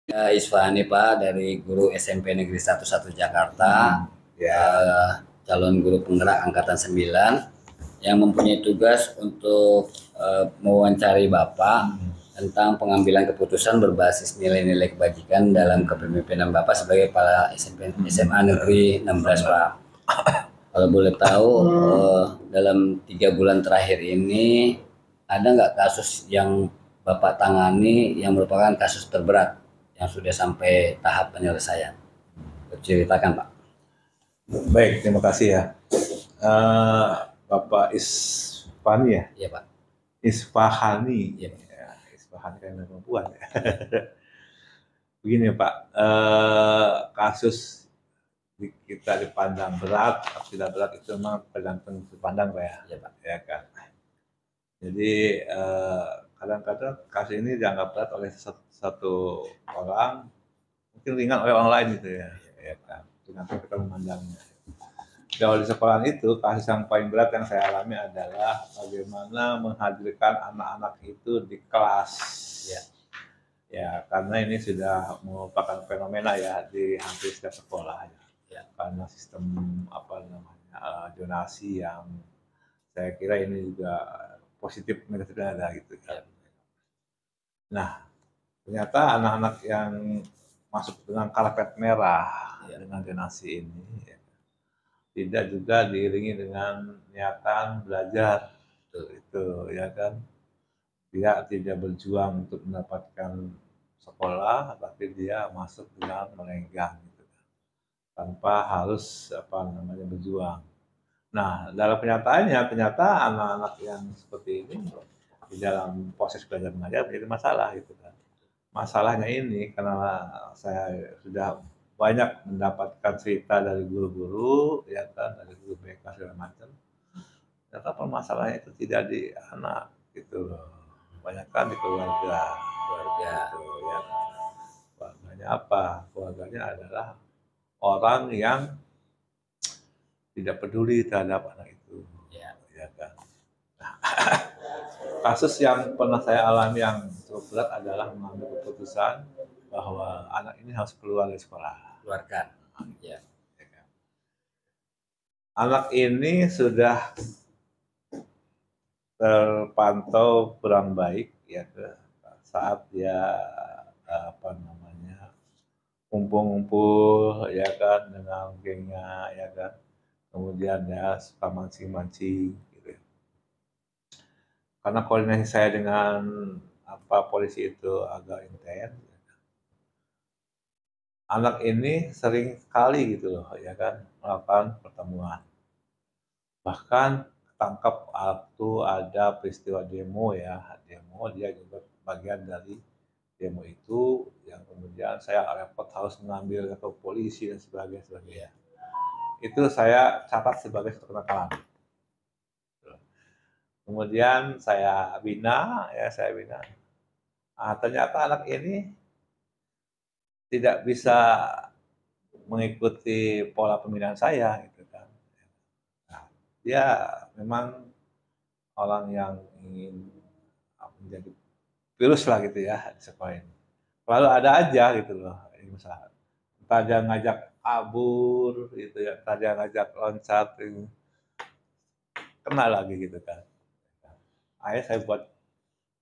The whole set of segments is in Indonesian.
Isfahani Pak, dari guru SMP Negeri 11 Jakarta, Ya, calon guru penggerak angkatan 9 yang mempunyai tugas untuk mewawancari Bapak tentang pengambilan keputusan berbasis nilai-nilai kebajikan dalam kepemimpinan Bapak sebagai kepala SMA Negeri 16 Pak. Kalau boleh tahu, dalam 3 bulan terakhir ini ada nggak kasus yang Bapak tangani yang merupakan kasus terberat yang sudah sampai tahap penyelesaian? Ceritakan Pak. baik, terima kasih ya. Eh, Bapak Isfani ya? Iya Pak. Isfahani. Iya Pak. Ya, Isfahani kan perempuan ya. Begini Pak, kasus kita dipandang berat, atau tidak berat itu memang tergantung dipandang Pak ya. Iya Pak. Ya kan. Jadi kadang-kadang kasus ini dianggap berat oleh satu orang, mungkin ringan oleh orang lain gitu ya. Ya kan. Tergantung kita memandangnya. Kalau di sekolah itu, kasus yang paling berat yang saya alami adalah bagaimana menghadirkan anak-anak itu di kelas. Ya. Ya, karena ini sudah merupakan fenomena ya di hampir setiap sekolah. Ya. Karena sistem donasi yang saya kira ini juga positif negatifnya ada gitu kan. Nah, ternyata anak-anak yang masuk dengan karpet merah dengan donasi ini tidak juga diiringi dengan niatan belajar itu ya kan, dia tidak berjuang untuk mendapatkan sekolah tapi dia masuk dengan melenggang gitu kan, tanpa harus berjuang. Nah, dalam kenyataannya ternyata anak-anak yang seperti ini di dalam proses belajar mengajar menjadi masalah gitu kan. Masalahnya ini karena saya sudah banyak mendapatkan cerita dari guru-guru, ya kan, dari guru BK segala macam. Ternyata permasalahannya itu tidak di anak gitu loh, kebanyakan di keluarga, gitu, ya. Keluarganya apa? Keluarganya adalah orang yang tidak peduli terhadap anak itu, ya kan. Nah, kasus yang pernah saya alami yang cukup berat adalah mengambil keputusan bahwa anak ini harus keluar dari sekolah. Keluarkan. Ya. Anak ini sudah terpantau kurang baik ya saat dia kumpul-kumpul ya kan dengan gengnya ya kan, kemudian ya suka mancing-mancing gitu. Karena koordinasi saya dengan polisi itu agak intens, anak ini sering kali gitu loh ya kan melakukan pertemuan. Bahkan tangkap waktu ada peristiwa demo ya, demo dia juga bagian dari demo itu yang kemudian saya repot harus mengambil ke polisi dan sebagainya. Itu saya catat sebagai satu kenakalan. Kemudian saya bina. Ternyata anak ini tidak bisa mengikuti pola pembinaan saya gitu kan. Nah, dia memang orang yang ingin menjadi virus lah gitu ya di sekolah ini. Lalu ada aja gitu loh, ini misalnya. Entah dia ngajak kabur gitu ya, entah dia ngajak loncat, kena lagi gitu kan. Akhirnya saya buat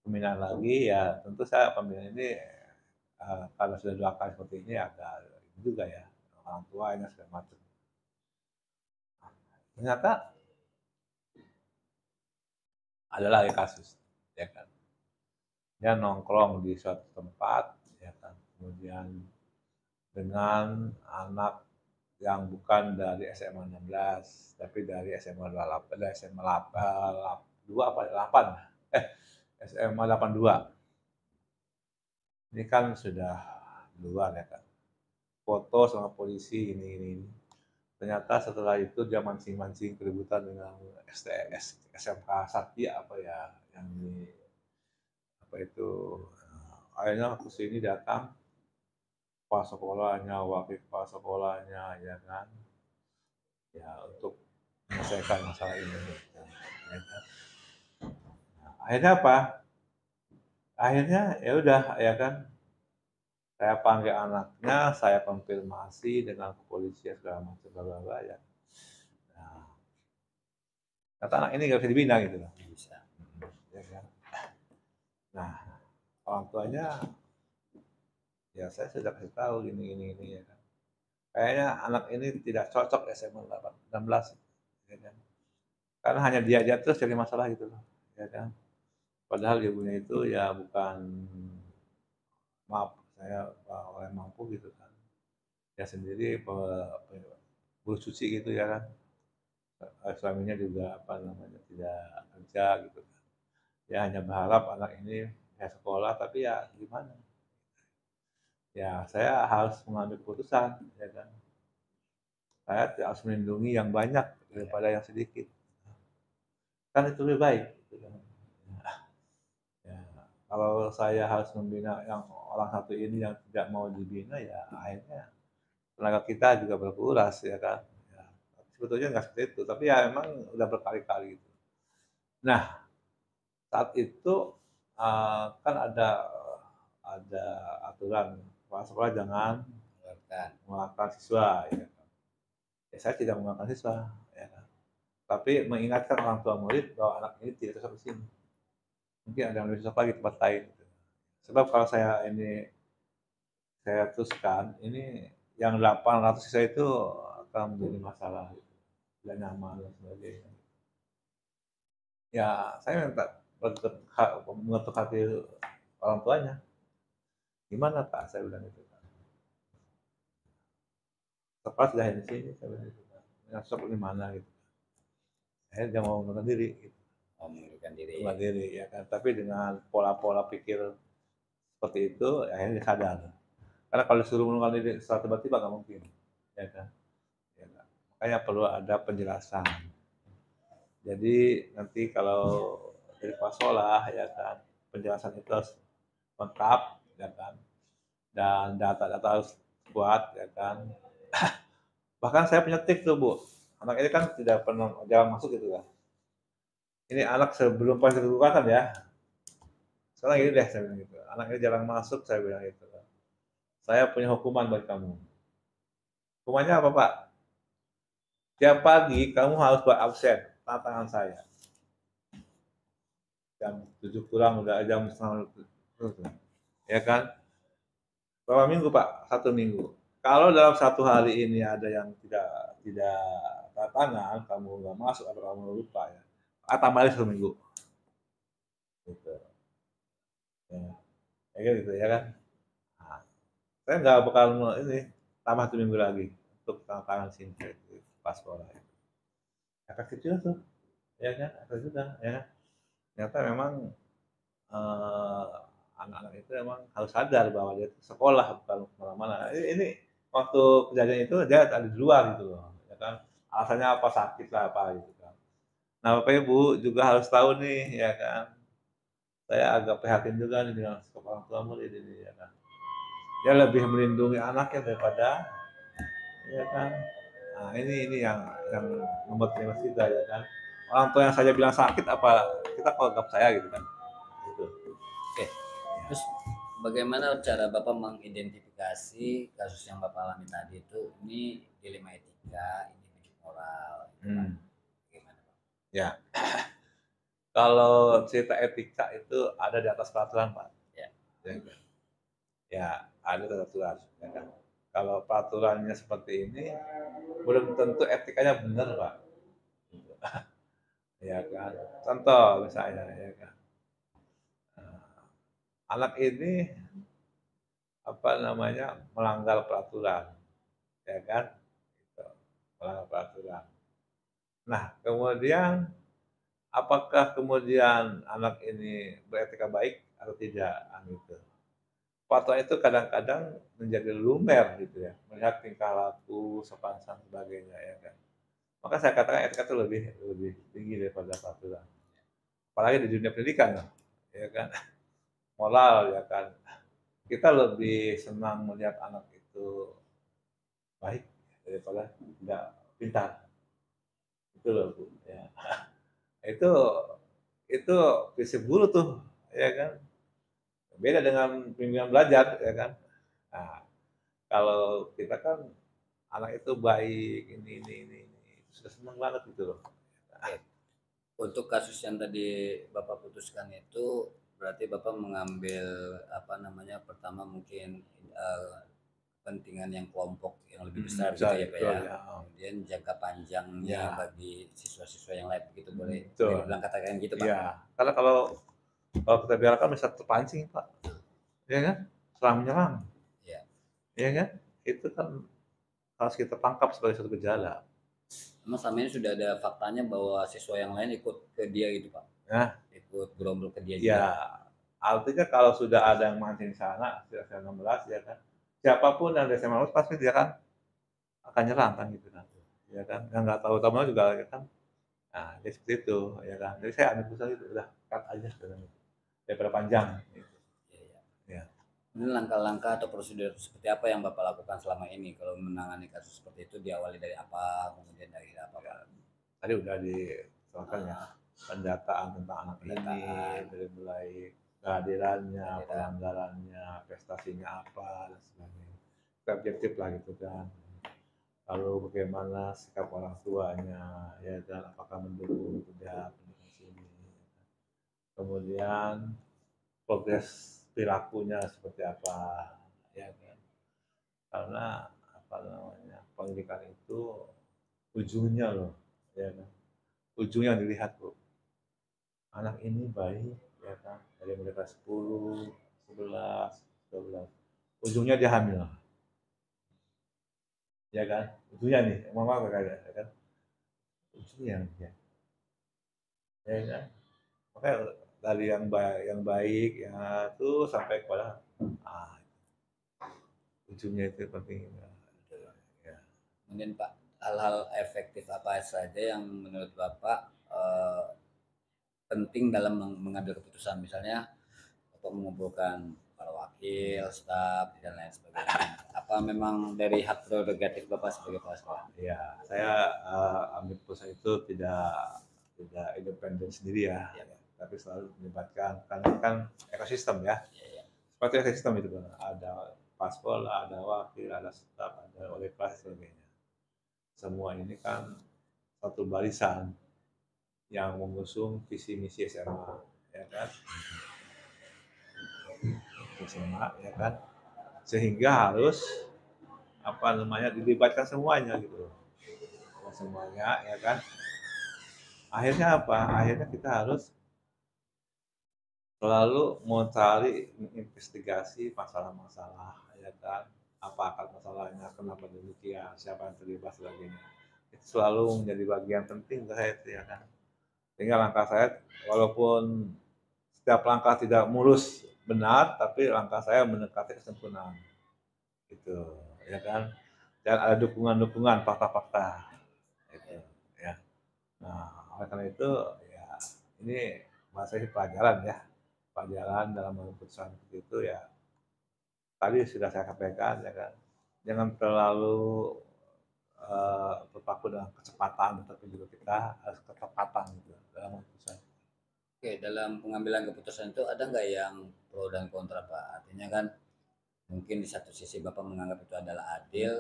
pembinaan lagi, ya tentu saya pembinaan ini karena sudah 2 kali seperti ini agak juga ya, orang tuanya segala macam. Ternyata ada lagi kasus, ya kan. Dia nongkrong di suatu tempat, ya kan. Kemudian dengan anak yang bukan dari SMA 16, tapi dari SMA 28, dari SMA 2 apa 8, SMA 82. Ini kan sudah luar ya kan. Foto sama polisi ini. Ternyata setelah itu dia mancing-mancing keributan dengan STS, SMK Satya apa ya, yang di apa itu. Akhirnya ke sini datang kepala sekolahnya, wakil kepala sekolahnya, ya kan, ya untuk menyelesaikan masalah ini. Ya kan. Nah, akhirnya apa? Akhirnya ya udah ya kan, Saya panggil anaknya, saya konfirmasi dengan kepolisian segala macam bla bla ya. Nah, kata anak ini nggak bisa dibina gitu loh. Bisa. Ya kan? Nah, orang tuanya ya saya sudah kasih tahu gini ya kan. Kayaknya anak ini tidak cocok SMA 16 ya kan. Karena hanya dia aja terus cari masalah gitu loh. Ya kan. Padahal ibunya itu ya bukan, maaf saya orang mampu gitu kan. Ya sendiri buruh cuci gitu ya kan. Suaminya juga apa namanya tidak kerja gitu kan. Ya hanya berharap anak ini ya sekolah, tapi ya gimana? Ya saya harus mengambil keputusan ya kan. Saya harus melindungi yang banyak daripada yang sedikit. Kan itu lebih baik. Gitu kan. Ya, kalau saya harus membina yang orang satu ini yang tidak mau dibina, ya akhirnya tenaga kita juga berkuras ya kan. Ya, sebetulnya nggak seperti itu, tapi ya memang udah berkali-kali gitu. Nah, saat itu kan ada aturan kepala sekolah jangan mengeluarkan siswa. Ya. Ya, saya tidak mengeluarkan siswa, ya kan. Tapi mengingatkan orang tua murid bahwa anak ini tidak cocok di sini. Mungkin ada yang lebih cocok lagi tempat lain. Gitu. Sebab kalau saya teruskan, ini yang 800 siswa itu akan menjadi masalah, gitu. Tidak nyaman dan sebagainya. Ya, saya minta mengetuk hati orang tuanya. Gimana Pak? Saya bilang gitu. Sekolah sudah di sini, saya bilang gitu. Yang cocok di mana gitu. Saya dia mau mengundurkan diri. Gitu. Mengundurkan diri. Mengundurkan diri, ya kan. Tapi dengan pola-pola pikir seperti itu, akhirnya dia sadar. Karena kalau disuruh mengundurkan diri secara tiba-tiba nggak mungkin, ya kan. Ya kan? Makanya perlu ada penjelasan. Jadi nanti kalau dari kepala sekolah, ya kan, penjelasan itu harus lengkap, ya kan, dan data-data harus kuat, ya kan. Bahkan saya punya tips tuh Bu, anak ini kan tidak pernah jarang masuk gitu kan. Ini anak sebelum pas keguguran ya, sekarang ini deh saya bilang gitu. Anak ini jarang masuk, saya bilang gitu. Saya punya hukuman buat kamu. Hukumannya apa Pak? Tiap pagi kamu harus buat absen tantangan saya. Jam 7 kurang udah jam setengah, ya kan? Berapa minggu Pak? 1 minggu. Kalau dalam 1 hari ini ada yang tidak tanda tangan, kamu nggak masuk atau kamu lupa ya, tambah lagi 1 minggu. Gitu. Ya, kayak gitu ya kan. Nah, saya nggak bakal ini tambah 1 minggu lagi untuk tanda tangan sini pas sekolah. Efektif juga tuh, ya kan? Efektif juga, ya kan? Ternyata memang eh, anak-anak itu memang harus sadar bahwa dia sekolah bukan kemana-mana. Ini waktu kejadian itu dia ada di luar gitu loh, ya kan. Alasannya apa sakit lah apa gitu kan. Nah Bapak Ibu juga harus tahu nih ya kan. Saya agak prihatin juga nih dengan orang tua murid ini ya kan. Dia lebih melindungi anaknya daripada ya kan. Nah ini yang membuat kita kita ya kan. Orang tua yang saja bilang sakit apa kita kok anggap saya gitu kan. Gitu. Oke. Terus bagaimana cara Bapak mengidentifikasi kasus yang Bapak alami tadi itu ini dilema etika, ini prinsip moral, gitu kan? Bagaimana Pak? Ya. Kalau cerita etika itu ada di atas peraturan, Pak. Ya. Ya, ada di atas peraturan. Ya kan? Kalau peraturannya seperti ini, belum tentu etikanya benar, Pak. Ya kan. Contoh misalnya, ya kan. Anak ini apa namanya melanggar peraturan, ya kan? Gitu. Melanggar peraturan. Nah, kemudian apakah kemudian anak ini beretika baik atau tidak? Gitu. Fatwa itu kadang-kadang menjadi lumer gitu ya, melihat tingkah laku, sopan santun sebagainya ya kan. Maka saya katakan etika itu lebih lebih tinggi daripada peraturan. Apalagi di dunia pendidikan, ya kan, moral ya kan. Kita lebih senang melihat anak itu baik daripada tidak pintar. Itu loh Bu. Ya. Itu itu prinsip guru tuh, ya kan. Beda dengan bimbingan belajar, ya kan. Nah, kalau kita kan anak itu baik, ini, sudah senang banget gitu loh. Oke. Untuk kasus yang tadi Bapak putuskan itu berarti Bapak mengambil apa namanya pertama mungkin kepentingan yang kelompok yang lebih besar gitu Bisa ya Pak betul ya. ya. Kemudian jangka panjangnya Ya, bagi siswa-siswa yang lain begitu boleh boleh betul. dibilang katakan gitu Pak. Iya, karena kalau kalau kita biarkan bisa terpancing, Pak, ya kan? Serang menyerang, Ya. ya kan? Itu kan harus kita tangkap sebagai satu gejala. Memang selama ini sudah ada faktanya bahwa siswa yang lain ikut ke dia gitu Pak. Nah, Ikut gerombol ke dia juga. ya artinya kalau sudah ada yang mancing di sana, di SMA 16 ya kan, siapapun yang di SMA 16 pasti dia kan akan nyerang kan gitu kan, ya kan? Yang nggak tahu temennya juga ya kan, nah dia seperti itu, ya kan? Jadi saya ambil keputusan itu, udah cut aja sekarang itu, daripada panjang gitu, Ya, ya. ya. Ini langkah-langkah atau prosedur seperti apa yang Bapak lakukan selama ini kalau menangani kasus seperti itu diawali dari apa, kemudian dari apa Ya, Pak? tadi udah diserahkan ya, pendataan tentang anak ini, Pendataan, dari mulai kehadirannya, kehadiran, pelanggarannya, prestasinya apa, dan sebagainya. Objektif lah gitu kan. Lalu bagaimana sikap orang tuanya, ya dan apakah mendukung tidak mendukung sini. Kemudian progres perilakunya seperti apa, ya kan. Karena apa namanya pendidikan itu ujungnya loh, ya kan. Ujungnya dilihat tuh anak ini baik, ya kan, dari mereka 10, 11, 12, ujungnya dia hamil, ya kan, ujungnya nih, mama berkata, ya kan, ujungnya ya, ya kan, makanya dari yang baik ya tuh sampai kepada ah, ujungnya itu penting, ya. kemudian Pak hal-hal efektif apa saja yang menurut Bapak penting dalam mengambil keputusan misalnya untuk mengumpulkan para wakil, staf dan lain sebagainya. Apa memang dari hak prerogatif Bapak sebagai kepala sekolah? Ya, saya ambil keputusan itu tidak independen sendiri ya, Ya, tapi selalu melibatkan karena kan ekosistem ya. ya, ya. Seperti ekosistem itu kan ada paspor, ada wakil, ada staf, ada oleh kelas sebagainya. Semua ini kan satu barisan yang mengusung visi misi SMA, ya kan? SMA, ya kan? Sehingga harus apa namanya dilibatkan semuanya gitu, semuanya, ya kan? Akhirnya apa? Akhirnya kita harus selalu mencari menginvestigasi masalah-masalah, ya kan, apa akar masalahnya, kenapa demikian, siapa yang terlibat sebagainya, itu selalu menjadi bagian penting saya itu, ya kan. Sehingga langkah saya walaupun setiap langkah tidak mulus benar, tapi langkah saya mendekati kesempurnaan gitu, ya kan, dan ada dukungan-dukungan fakta-fakta itu, ya. Nah, oleh karena itu ya ini masih pelajaran ya, pelajaran dalam keputusan seperti itu ya. Tadi sudah saya sampaikan ya kan, jangan terlalu berpaku dengan kecepatan, tetapi juga kita harus ketepatan gitu dalam keputusan. Oke, dalam pengambilan keputusan itu ada nggak yang pro dan kontra Pak? Artinya kan mungkin di satu sisi Bapak menganggap itu adalah adil,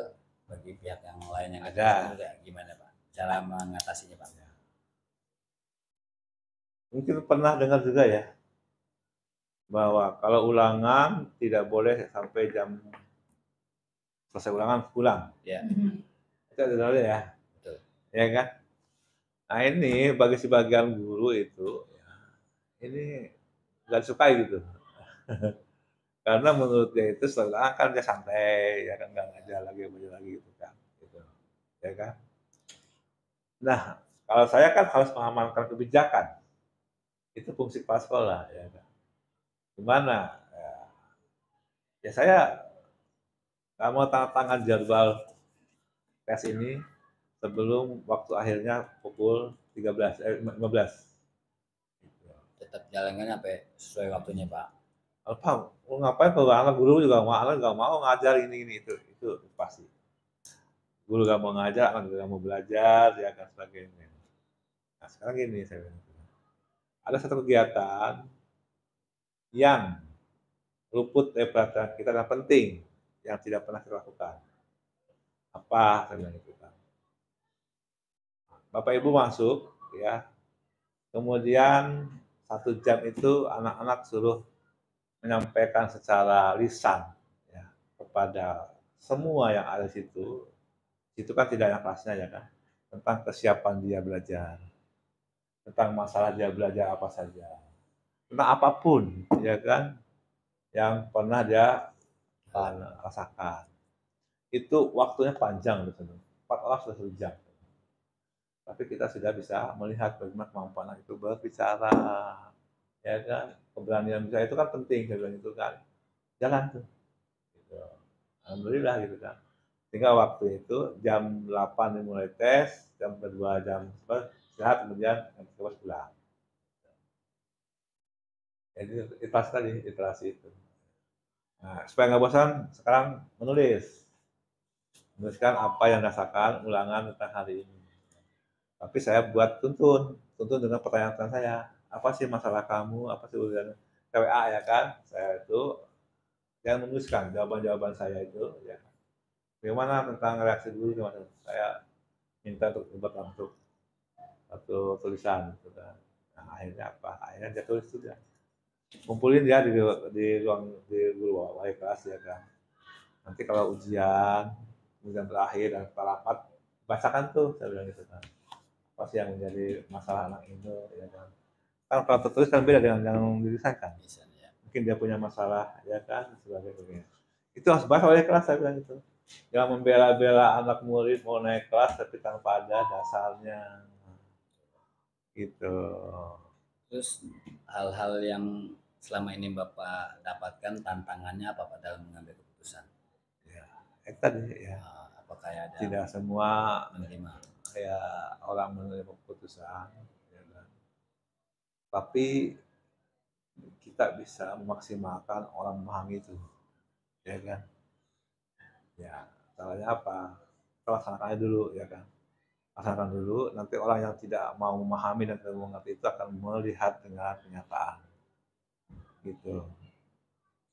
bagi pihak yang lain yang Ada. keputusan itu gimana Pak? Cara mengatasinya Pak? Mungkin pernah dengar juga ya bahwa kalau ulangan tidak boleh sampai jam selesai ulangan pulang. Ya, Itu ada ya, betul. ya kan? Nah ini bagi sebagian guru itu, ya, ini nggak disukai gitu. Karena menurut dia itu setelah kan dia santai, ya kan nggak ngajar lagi, belajar lagi gitu kan, gitu, ya kan. Nah kalau saya kan harus mengamankan kebijakan, itu fungsi kepala sekolah, ya kan. Gimana? Ya, ya saya nggak mau tanda tangan jadwal tes ini sebelum waktu akhirnya pukul 15. Tetap jalankan sampai sesuai waktunya Pak. Apa, mau ngapain kalau anak guru juga anak nggak mau ngajar ini itu pasti. Guru nggak mau ngajar, anak juga nggak mau belajar, ya kan sebagainya. Nah sekarang gini saya bilang, ada satu kegiatan yang luput dari perhatian kita dan penting, yang tidak pernah kita lakukan. Apa? Saya bilang gitu kan. Bapak Ibu masuk, ya. Kemudian 1 jam itu anak-anak suruh menyampaikan secara lisan, ya, kepada semua yang ada di situ. Itu kan tidak ada kelasnya ya kan, tentang kesiapan dia belajar, tentang masalah dia belajar apa saja, tentang apapun, ya kan, yang pernah dia rasakan. Itu waktunya panjang gitu, 4 orang sudah 1 jam. Tapi kita sudah bisa melihat bagaimana kemampuan anak itu berbicara, ya kan, keberanian bicara itu kan penting, keberanian itu kan, jalan tuh, gitu. Alhamdulillah gitu kan. Sehingga waktu itu jam 8 mulai tes, jam kedua jam istirahat, kemudian jam 11 pulang. Jadi iterasi tadi, iterasi itu. Nah, supaya nggak bosan, sekarang menuliskan apa yang dirasakan ulangan tentang hari ini. Tapi saya buat tuntun dengan pertanyaan saya. Apa sih masalah kamu? Apa sih urusan KWA ya kan? Saya itu yang menuliskan jawaban-jawaban saya itu. Ya. Bagaimana tentang reaksi dulu? Gimana? Saya minta untuk dibuat untuk satu tulisan. Gitu kan. Nah, akhirnya apa? Akhirnya dia tulis juga. Kumpulin dia di ruang di guru wali kelas ya kan. Nanti kalau ujian terakhir dan rapat, bacakan tuh, saya bilang gitu kan. Apa sih yang menjadi masalah anak itu, ya kan. Kan kalau tertulis kan beda dengan yang didesainkan. Mungkin dia punya masalah, ya kan, sebagainya. Itu harus bahas oleh kelas, saya bilang gitu. Jangan membela-bela anak murid mau naik kelas tapi tanpa ada dasarnya. Gitu. Terus hal-hal yang selama ini Bapak dapatkan tantangannya apa Pak dalam mengambil keputusan? Ya, tadi ya. Apakah ada Tidak semua menerima? kayak orang menerima keputusan, ya kan? Tapi kita bisa memaksimalkan orang memahami itu, ya kan? Ya, caranya apa? Kita laksanakan dulu, ya kan? Laksanakan dulu, nanti orang yang tidak mau memahami dan tidak mengerti itu akan melihat dengan kenyataan, gitu.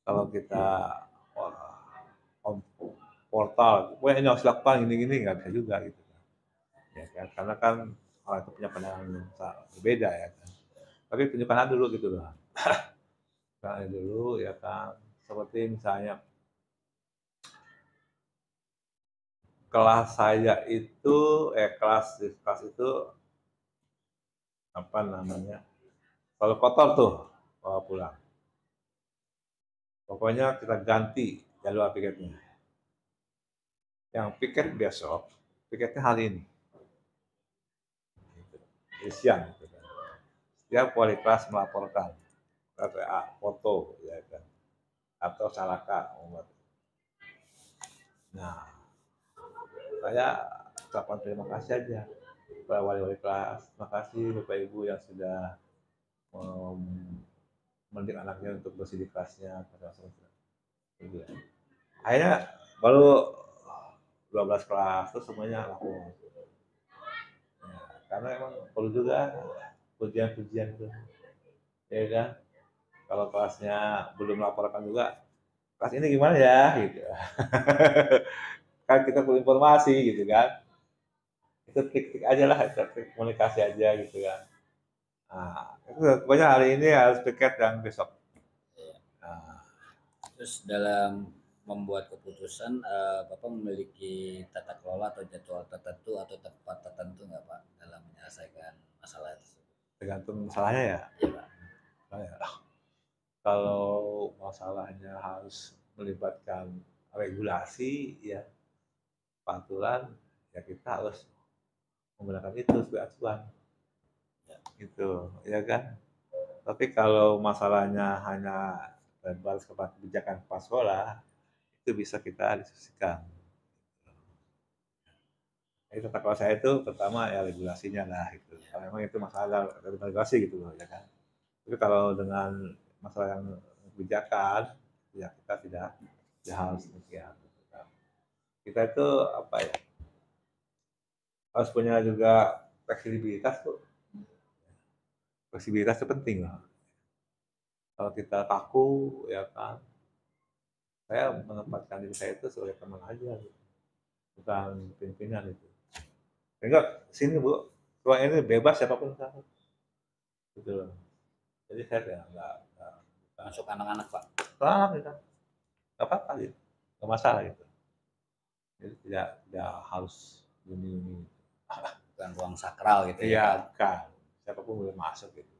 Kalau kita portal, pokoknya ini harus dilakukan gini-gini, nggak bisa juga, gitu. Ya kan? Karena kan orang itu punya pandangan yang berbeda, ya kan? Tapi tunjukkan dulu gitu loh. Tunjukkan dulu, ya kan? Seperti misalnya kelas saya itu kelas itu apa namanya, kalau kotor tuh bawa pulang, pokoknya kita ganti jalur piketnya, yang piket besok piketnya hari ini di siang gitu kan. Setiap wali kelas melaporkan KTA foto, ya kan, atau salaka. Nah, saya ucapan terima kasih aja kepada wali-wali kelas. Terima kasih Bapak Ibu yang sudah mendidik anaknya untuk bersih di kelasnya. Akhirnya baru 12 kelas itu semuanya laku. Ya, karena emang perlu juga pujian-pujian itu, ya kan. Kalau kelasnya belum melaporkan juga, kelas ini gimana ya, gitu. Kan kita perlu informasi, gitu kan. Itu trik-trik aja lah, trik komunikasi aja, gitu kan. Nah, itu pokoknya hari ini harus piket dan besok. Nah, Terus dalam membuat keputusan, Bapak memiliki tata kelola atau jadwal tertentu atau tempat tertentu nggak Pak dalam menyelesaikan masalah tersebut? tergantung masalahnya ya. Iya Pak. Kalau masalahnya harus melibatkan regulasi, ya peraturan, ya kita harus menggunakan itu sebagai acuan, gitu, ya kan. Tapi kalau masalahnya hanya berbasis kepada kebijakan kepala sekolah, itu bisa kita diskusikan. Jadi tata kelola saya itu pertama ya regulasinya lah, gitu. Kalau memang itu masalah regulasi gitu loh, ya kan. Tapi kalau dengan masalah yang kebijakan, ya kita tidak harus demikian. Kita itu apa ya, harus punya juga fleksibilitas tuh. Fleksibilitas itu penting lah. Kalau kita kaku, ya kan, Saya menempatkan diri saya itu sebagai teman aja, gitu. Bukan pimpinan itu. Sehingga sini bu, ruang ini bebas siapapun kan, gitu loh. Jadi saya nggak Masuk anak-anak Pak. salah gitu, nggak apa-apa gitu, nggak masalah gitu. Jadi tidak harus ini. Bukan ruang sakral gitu ya Iya Pak. kan, siapapun boleh masuk gitu.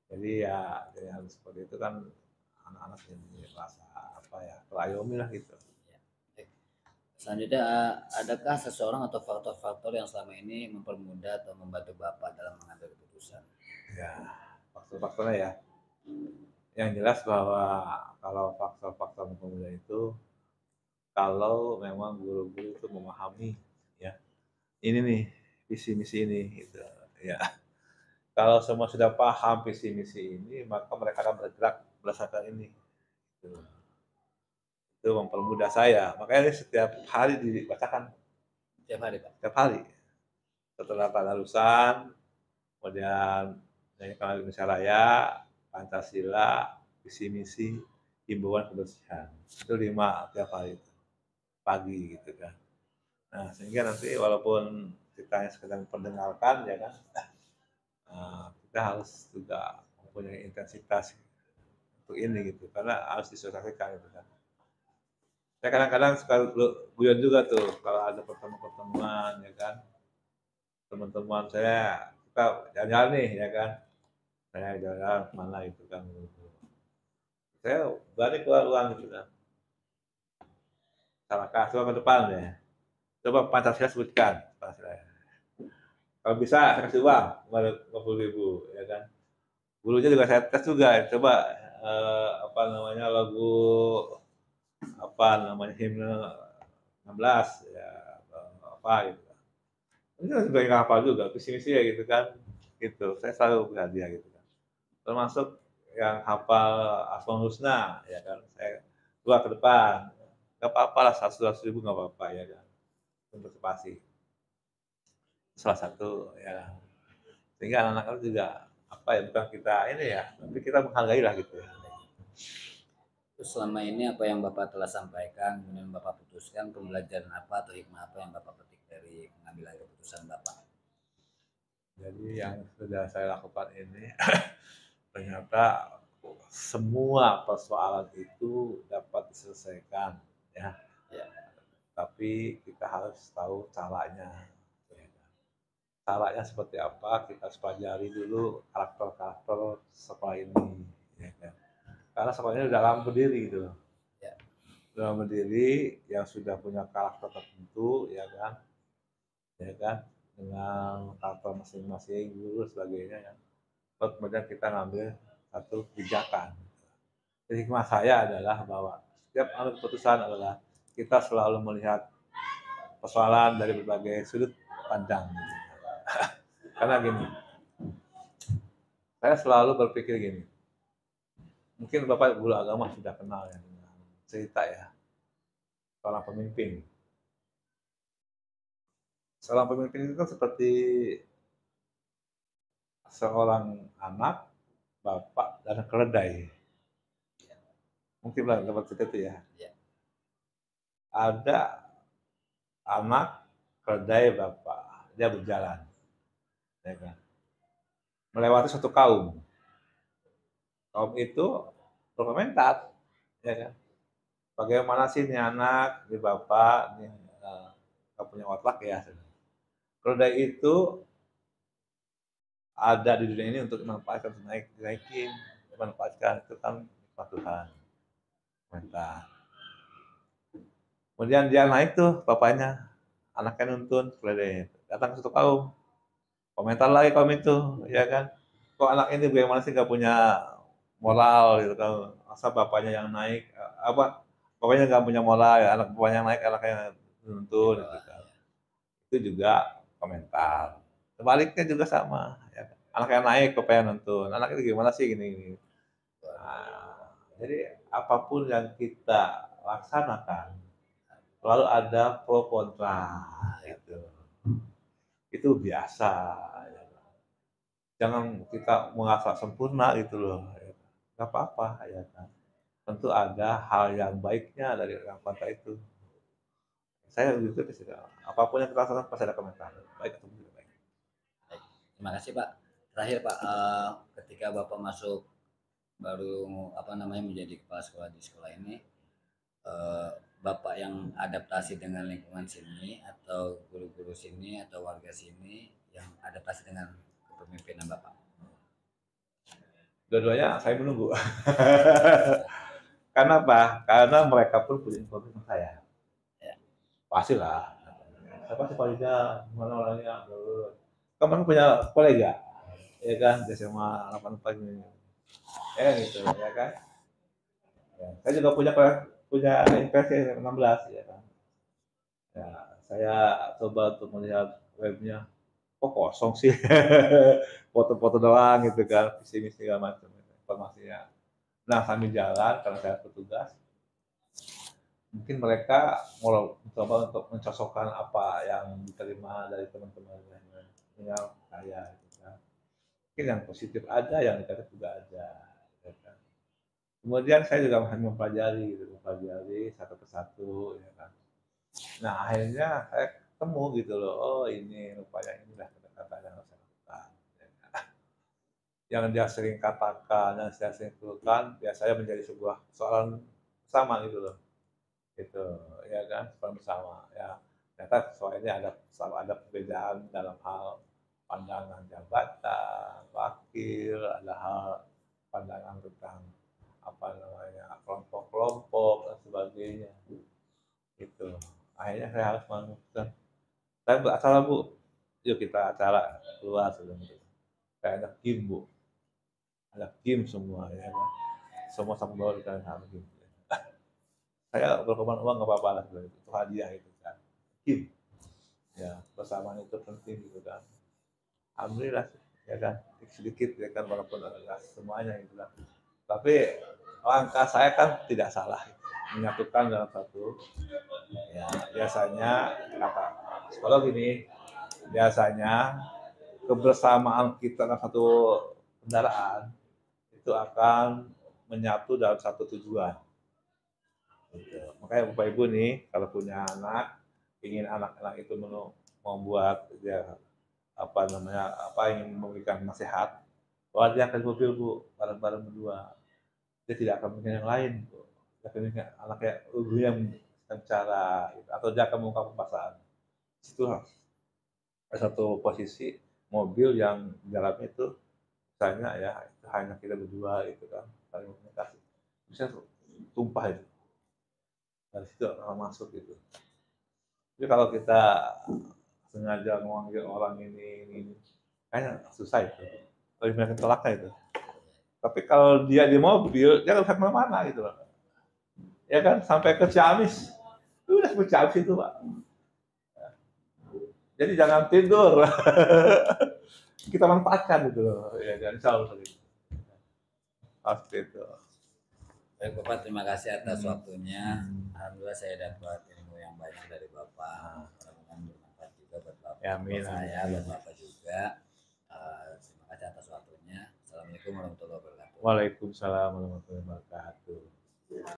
Jadi ya dengan seperti itu kan anak-anak jadi merasa apa ya, terayomi lah gitu. Selanjutnya, adakah seseorang atau faktor-faktor yang selama ini mempermudah atau membantu Bapak dalam mengambil keputusan? Ya, faktor-faktornya ya. Yang jelas bahwa kalau faktor-faktor pemuda itu, kalau memang guru-guru itu memahami ya, ini nih visi misi ini gitu ya. Kalau semua sudah paham visi misi ini, maka mereka akan bergerak berdasarkan ini. Gitu. Itu mempermudah saya. Makanya ini setiap hari dibacakan, Tiap hari Pak. setiap hari. Setelah penerusan, kemudian Nyanyikan Indonesia Raya, Pancasila, visi misi, himbauan kebersihan. Itu 5 tiap hari pagi gitu kan. Nah, sehingga nanti walaupun kita sedang mendengarkan ya kan, kita harus juga mempunyai intensitas untuk ini gitu, karena harus disosialisasikan gitu kan. Saya kadang-kadang suka guyon juga tuh kalau ada pertemuan-pertemuan ya kan, teman-teman saya kita jalan-jalan nih ya kan, saya jalan-jalan kemana gitu kan, saya berani keluar ruang gitu kan, Salakah coba ke depan ya, coba Pancasila sebutkan Pancasila. Kalau bisa saya kasih uang 50.000 ya kan. Gurunya juga saya tes juga, coba apa namanya lagu apa namanya himne 16 ya apa gitu. Ini kan sebenarnya nggak hafal juga, visi misi ya gitu kan, gitu. Saya selalu berhadiah gitu kan. Termasuk yang hafal Asmaul Husna ya kan, saya keluar ke depan, nggak apa-apa lah 100.000 nggak apa-apa ya kan, untuk spasi. Salah satu ya, sehingga anak-anak juga apa ya, bukan kita ini ya, tapi kita menghargai lah gitu ya. Terus selama ini apa yang Bapak telah sampaikan, kemudian Bapak putuskan, pembelajaran apa atau hikmah apa yang Bapak petik dari pengambilan keputusan Bapak? Jadi yang sudah saya lakukan ini ternyata semua persoalan itu dapat diselesaikan ya, Ya, tapi kita harus tahu caranya. Caranya seperti apa, kita harus pelajari dulu karakter-karakter sekolah ini ya kan. Karena sekolahnya sudah lama berdiri gitu, ya, sudah berdiri yang sudah punya karakter tertentu ya kan, dengan karakter masing-masing guru sebagainya ya. Terus kemudian kita ngambil satu kebijakan. Jadi hikmah saya adalah bahwa setiap ambil keputusan adalah kita selalu melihat persoalan dari berbagai sudut pandang. Karena gini, saya selalu berpikir gini, mungkin Bapak guru agama sudah kenal ya dengan cerita ya, seorang pemimpin. Seorang pemimpin itu kan seperti seorang anak, bapak, dan keledai. Mungkin lah dapat cerita itu ya. ya, Ada anak, keledai, bapak, dia berjalan, ya kan? Melewati suatu kaum. Kaum itu berkomentar, ya kan? Bagaimana sih ini anak, ini bapak, ini nggak punya otak ya. Keledai itu ada di dunia ini untuk memanfaatkan, naikin, memanfaatkan itu kan Tuhan. Komentar. Kemudian dia naik tuh bapaknya, anaknya nuntun, keledai. Datang ke satu kaum, komentar lagi kaum itu, ya kan? Kok anak ini bagaimana sih nggak punya moral gitu kan? Masa bapaknya yang naik, apa? Bapaknya nggak punya moral, ya anak bapaknya yang naik, anaknya nuntun, gitu kan? Itu juga komentar. Sebaliknya juga sama, ya kan? Anak yang naik, bapaknya nuntun. Anak itu gimana sih gini? Nah, jadi apapun yang kita laksanakan selalu ada pro kontra gitu. Itu biasa. Jangan kita merasa sempurna gitu loh. Gak apa-apa ya kan. tentu ada hal yang baiknya dari orang kontak itu. Saya begitu sih, apapun yang kita lakukan pasti ada komentar, baik atau tidak baik. Baik. Terima kasih Pak. Terakhir Pak, ketika Bapak masuk baru apa namanya menjadi kepala sekolah di sekolah ini, eh, Bapak yang adaptasi dengan lingkungan sini atau guru-guru sini atau warga sini yang adaptasi dengan kepemimpinan Bapak? Dua-duanya saya menunggu. Karena apa? Karena mereka pun punya informasi tentang saya. Ya. Pastilah. Siapa sih kolega? Mana orangnya? Kamu punya kolega, ya kan? Di SMA 84 ini. Ya kan gitu, ya kan? Ya. Saya juga punya impresi 16, ya kan? Ya, saya coba untuk melihat webnya, kok kosong sih, foto-foto doang gitu kan, visi-misi segala macam informasinya. Nah sambil jalan karena saya petugas, mungkin mereka mau mencoba untuk mencocokkan apa yang diterima dari teman-teman yang saya gitu kan. Mungkin yang positif ada, yang negatif juga ada, ya kan. Kemudian saya juga masih mempelajari satu persatu, ya kan. Nah akhirnya saya ketemu gitu loh, oh ini rupanya inilah kata-kata yang harus saya lakukan. Yang dia sering katakan, yang saya sering keluhkan, biasanya menjadi sebuah persoalan sama gitu loh. Gitu, ya kan, persoalan bersama. Ya, ternyata soal ini selalu ada perbedaan dalam hal pandangan jabatan, wakil, ada hal pandangan tentang apa namanya kelompok-kelompok dan sebagainya. Gitu. Akhirnya saya harus memutuskan, saya beracara Bu, yuk kita acara keluar sebelum itu. Kayak ada kim Bu, ada kim semua ya kan, semua sama bawa di dalam kim. Saya berkorban uang nggak apa-apa lah, itu hadiah itu kan. Kim, ya persamaan itu penting gitu kan. Alhamdulillah ya kan, sedikit ya kan walaupun enggak semuanya gitu kan. Tapi langkah saya kan tidak salah, menyatukan dalam satu. Ya biasanya kata psikolog ini, biasanya kebersamaan kita dalam satu kendaraan itu akan menyatu dalam satu tujuan. Gitu. Makanya Bapak Ibu nih kalau punya anak, ingin anak-anak itu membuat dia ingin memberikan nasihat, bahwa dia akan mobil Bu, bareng-bareng berdua. Dia tidak akan memikirkan yang lain Bu. Dia akan memikirkan anaknya yang cara gitu. Atau dia akan mengungkapkan perasaan. Itu satu posisi mobil yang jalannya itu misalnya ya itu hanya kita berdua gitu kan, saling komunikasi, bisa tumpah itu dari situ akan masuk gitu. Jadi kalau kita sengaja memanggil orang ini kayaknya susah itu, lebih banyak tolaknya itu. Tapi kalau dia di mobil dia nggak bisa kemana-mana gitu loh, ya kan, sampai ke Ciamis udah sampai Ciamis itu Pak. Jadi jangan tidur. Kita manfaatkan gitu loh, ya kan, insya Allah pasti itu. Baik Bapak, terima kasih atas waktunya. Alhamdulillah saya dapat ilmu yang banyak dari Bapak. Mudah-mudahan bermanfaat juga buat Bapak, Ya, amin, saya, amin. buat Bapak juga. Terima kasih atas waktunya. Assalamualaikum warahmatullahi wabarakatuh. Waalaikumsalam warahmatullahi wabarakatuh.